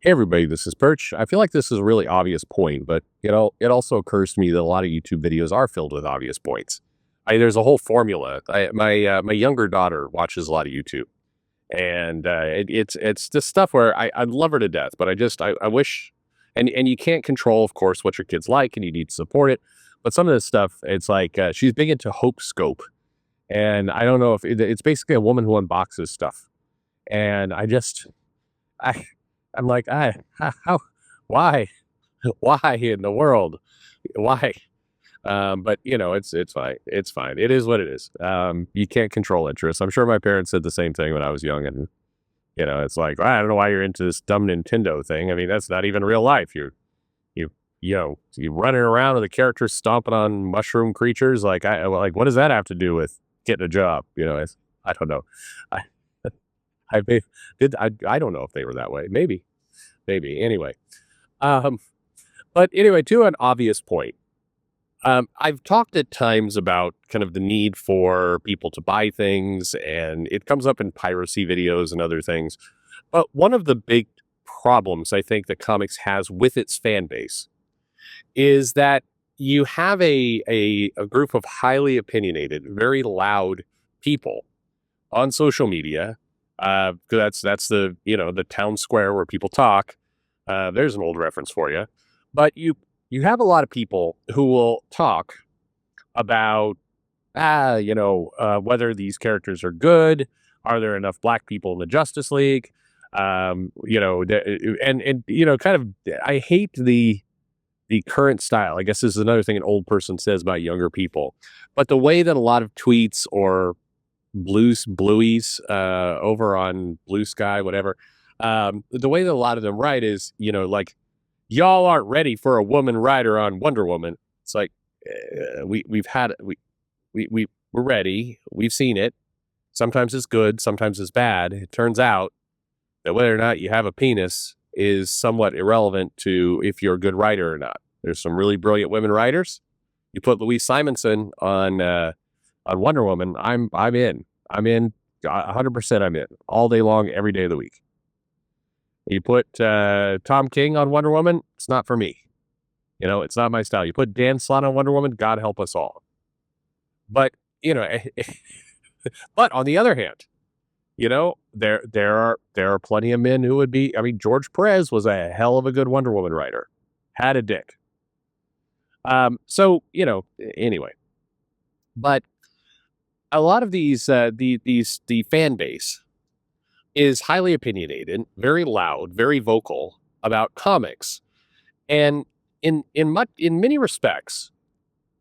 Hey everybody, this is Perch. I feel like this is a really obvious point, but it also occurs to me that a lot of YouTube videos are filled with obvious points. There's a whole formula. My younger daughter watches a lot of YouTube, and it's just stuff where I love her to death, but I wish, and you can't control, of course, what your kids like, and you need to support it. But some of this stuff, it's like she's big into Hope Scope, and I don't know if it's basically a woman who unboxes stuff, and I I'm like, how, why, why in the world, why? But it's fine. It's fine. It is what it is. You can't control interests. I'm sure my parents said the same thing when I was young, and it's like I don't know why you're into this dumb Nintendo thing. I mean, that's not even real life. You you running around with the characters stomping on mushroom creatures. What does that have to do with getting a job? I don't know. I I may- I don't know if they were that way. Maybe. Anyway, um, but anyway, to an obvious point. I've talked at times about kind of the need for people to buy things, and it comes up in piracy videos and other things. But one of the big problems I think that comics has with its fan base is that you have a group of highly opinionated, very loud people on social media. 'Cause that's the town square where people talk. There's an old reference for you, but you have a lot of people who will talk about whether these characters are good. Are there enough black people in the Justice League? Kind of. I hate the current style. I guess this is another thing an old person says about younger people, but the way that a lot of tweets or blueies over on Blue Sky, whatever. The way that a lot of them write is, like, y'all aren't ready for a woman writer on Wonder Woman. It's like we've had we're ready. We've seen it. Sometimes it's good, sometimes it's bad. It turns out that whether or not you have a penis is somewhat irrelevant to if you're a good writer or not. There's some really brilliant women writers. You put Louise Simonson on Wonder Woman, I'm in. I'm in 100%. I'm in all day long, every day of the week. You put Tom King on Wonder Woman, it's not for me. It's not my style. You put Dan Slott on Wonder Woman, God help us all. But but on the other hand, there are plenty of men who would be. I mean, George Perez was a hell of a good Wonder Woman writer. Had a dick. So anyway, but a lot of the fan base is highly opinionated, very loud, very vocal about comics, and in many respects,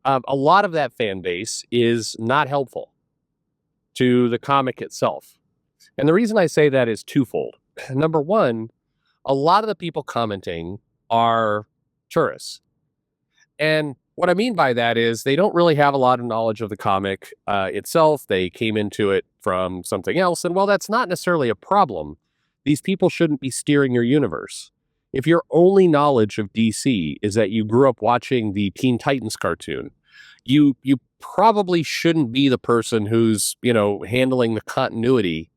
a lot of that fan base is not helpful to the comic itself. And the reason I say that is twofold. Number one, a lot of the people commenting are tourists. And what I mean by that is they don't really have a lot of knowledge of the comic itself. They came into it from something else. And while that's not necessarily a problem, these people shouldn't be steering your universe. If your only knowledge of DC is that you grew up watching the Teen Titans cartoon, you probably shouldn't be the person who's, handling the continuity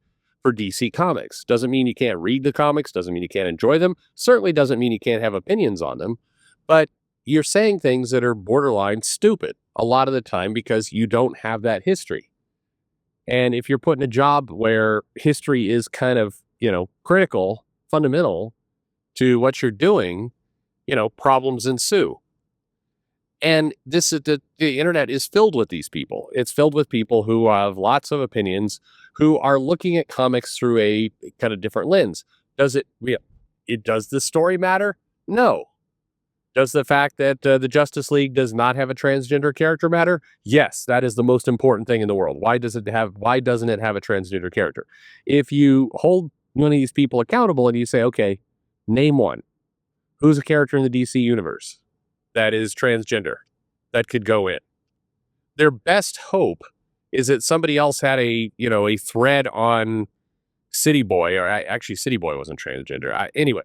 for DC Comics. Doesn't mean you can't read the comics, doesn't mean you can't enjoy them, certainly doesn't mean you can't have opinions on them, but you're saying things that are borderline stupid a lot of the time because you don't have that history. And if you're put in a job where history is kind of, critical, fundamental to what you're doing, problems ensue. And this is the internet is filled with these people. It's filled with people who have lots of opinions, who are looking at comics through a kind of different lens. Does the story matter? No. Does the fact that the Justice League does not have a transgender character matter? Yes, that is the most important thing in the world. Why doesn't it have a transgender character? If you hold one of these people accountable and you say, okay, name one. Who's a character in the DC universe that is transgender that could go in? Their best hope is that somebody else had a thread on City Boy, or actually City Boy wasn't transgender. Anyway,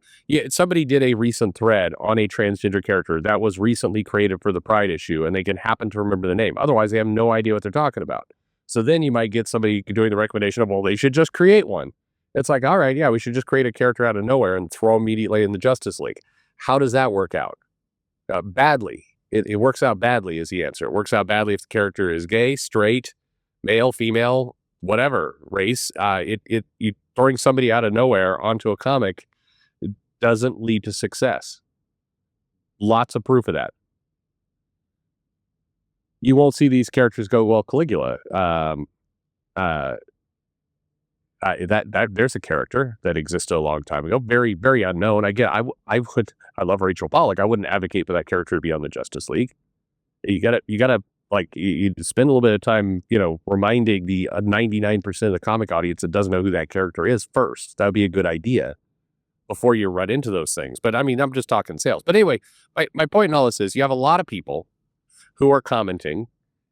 somebody did a recent thread on a transgender character that was recently created for the Pride issue, and they can happen to remember the name. Otherwise, they have no idea what they're talking about. So then you might get somebody doing the recommendation of, well, they should just create one. It's like, all right, yeah, we should just create a character out of nowhere and throw him immediately in the Justice League. How does that work out? Badly. It works out badly is the answer. It works out badly if the character is gay, straight, male, female, whatever race. You throwing somebody out of nowhere onto a comic doesn't lead to success. Lots of proof of that. You won't see these characters go, well, Caligula. That there's a character that existed a long time ago, very very unknown. I love Rachel Pollack. I wouldn't advocate for that character to be on the Justice League. You gotta like you spend a little bit of time, reminding the 99% of the comic audience that doesn't know who that character is first. That would be a good idea before you run into those things. But I mean, I'm just talking sales. But anyway, my point in all this is you have a lot of people who are commenting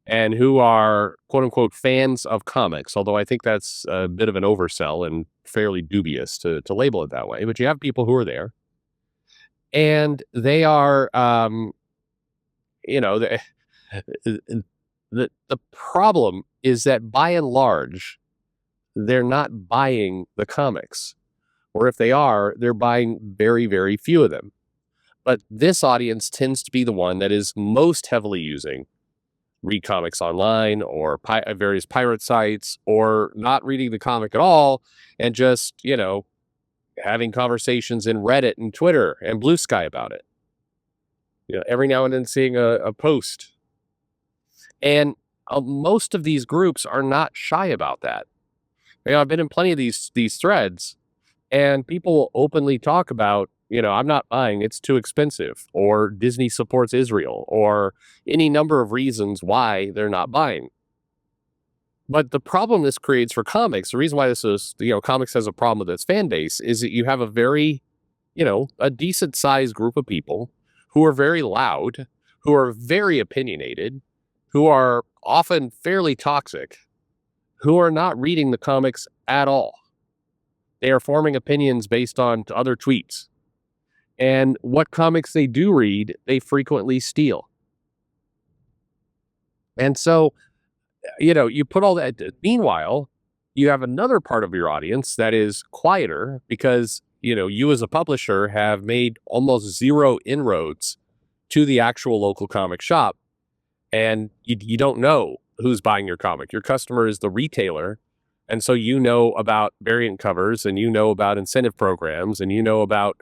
and who are quote unquote fans of comics, although I think that's a bit of an oversell and fairly dubious to label it that way. But you have people who are there and they are, the, the problem is that by and large, they're not buying the comics. Or if they are, they're buying very, very few of them. But this audience tends to be the one that is most heavily using read comics online or various pirate sites, or not reading the comic at all and just, having conversations in Reddit and Twitter and Blue Sky about it. Every now and then seeing a post. And most of these groups are not shy about that. I've been in plenty of these threads, and people will openly talk about, I'm not buying, it's too expensive, or Disney supports Israel, or any number of reasons why they're not buying. But the problem this creates for comics, the reason why this is, comics has a problem with its fan base, is that you have a very, a decent sized group of people who are very loud, who are very opinionated, who are often fairly toxic, who are not reading the comics at all. They are forming opinions based on other tweets. And what comics they do read, they frequently steal. And so, you put all that. Meanwhile, you have another part of your audience that is quieter because, you as a publisher have made almost zero inroads to the actual local comic shop. And you don't know who's buying your comic. Your customer is the retailer. And so about variant covers, and about incentive programs, and about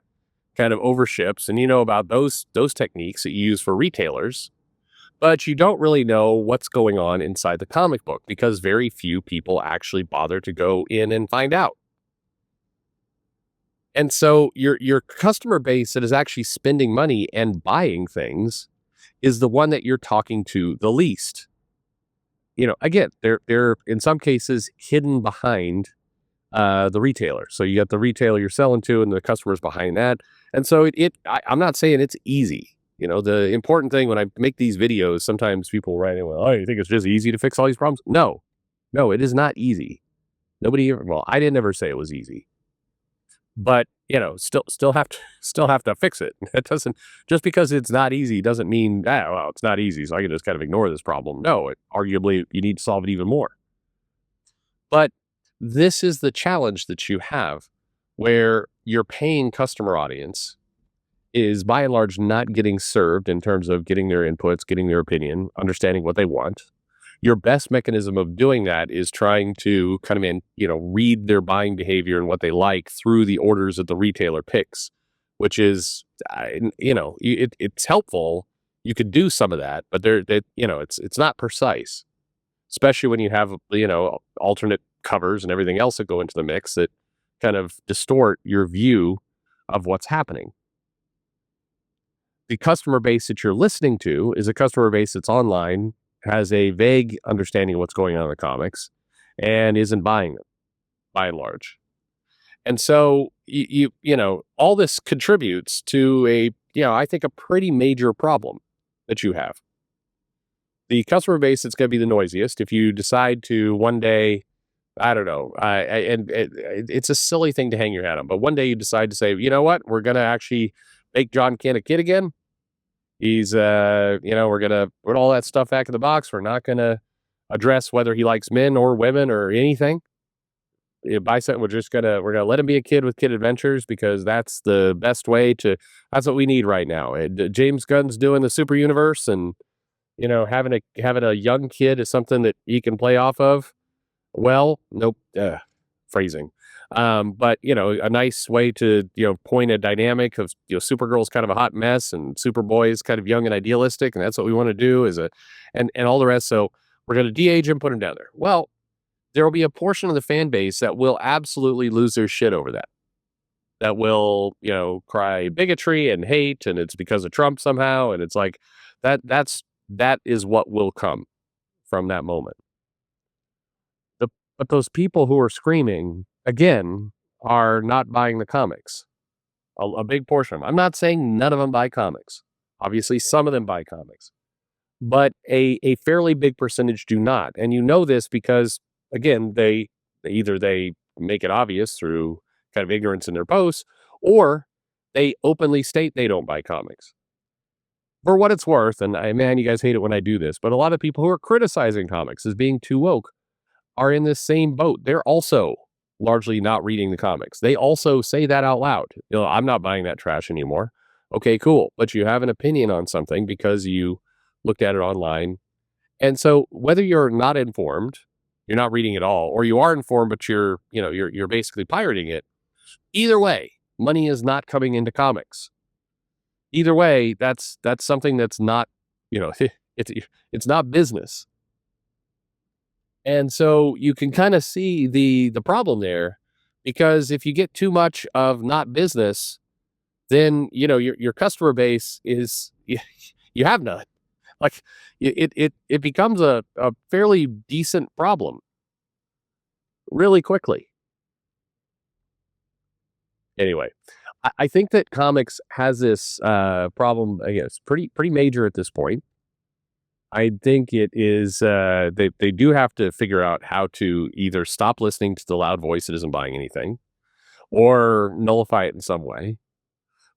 kind of overships, and about those techniques that you use for retailers, but you don't really know what's going on inside the comic book because very few people actually bother to go in and find out. And so your customer base that is actually spending money and buying things is the one that you're talking to the least. Again, they're in some cases hidden behind the retailer. So you got the retailer you're selling to and the customers behind that. And so I'm not saying it's easy. The important thing when I make these videos, sometimes people write in, well, you think it's just easy to fix all these problems? No, it is not easy. I didn't ever say it was easy, but still have to fix it. It doesn't, just because it's not easy doesn't mean, it's not easy, so I can just kind of ignore this problem. No, arguably you need to solve it even more. But this is the challenge that you have, where your paying customer audience is by and large not getting served in terms of getting their inputs, getting their opinion, understanding what they want. Your best mechanism of doing that is trying to kind of, read their buying behavior and what they like through the orders that the retailer picks, which is, it's helpful. You could do some of that, but it's not precise, especially when you have, alternate covers and everything else that go into the mix that kind of distort your view of what's happening. The customer base that you're listening to is a customer base that's online, has a vague understanding of what's going on in the comics, and isn't buying them by and large. And so all this contributes to I think a pretty major problem that you have. The customer base that's going to be the noisiest, if you decide to one day, I don't know, it's a silly thing to hang your hat on, but one day you decide to say, you know what, we're going to actually make John Kent a kid again. He's, we're going to put all that stuff back in the box. We're not going to address whether he likes men or women or anything. buy something. We're gonna let him be a kid with kid adventures because that's the best way to. That's what we need right now. And James Gunn's doing the super universe, and having a young kid is something that he can play off of. Well, nope, phrasing. But a nice way to point a dynamic of Supergirl's kind of a hot mess and Superboy's kind of young and idealistic, and that's what we want to do and all the rest. So we're going to de-age him, put him down there. Well, there will be a portion of the fan base that will absolutely lose their shit over that. That will cry bigotry and hate, and it's because of Trump somehow, and it's like that is what will come from that moment. But those people who are screaming, again, are not buying the comics. A big portion of them. I'm not saying none of them buy comics. Obviously, some of them buy comics. But a fairly big percentage do not. And you know this because, again, they make it obvious through kind of ignorance in their posts, or they openly state they don't buy comics. For what it's worth, and man, you guys hate it when I do this, but a lot of people who are criticizing comics as being too woke are in this same boat. They're also largely not reading the comics. They also say that out loud. I'm not buying that trash anymore. Okay, cool. But you have an opinion on something because you looked at it online. And so whether you're not informed, you're not reading at all, or you are informed, but you're basically pirating it. Either way, money is not coming into comics. Either way, that's something that's not, it's not business. And so you can kind of see the problem there, because if you get too much of not business, then your customer base is you have none. Like it becomes a fairly decent problem really quickly. Anyway, I think that comics has this problem. I guess pretty major at this point. I think it is they do have to figure out how to either stop listening to the loud voice that isn't buying anything, or nullify it in some way.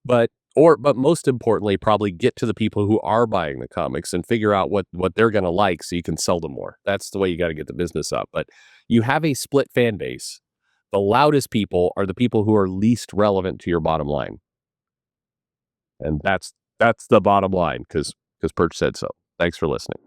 But most importantly, probably get to the people who are buying the comics and figure out what they're going to like so you can sell them more. That's the way you got to get the business up. But you have a split fan base. The loudest people are the people who are least relevant to your bottom line. And that's the bottom line, because Perch said so. Thanks for listening.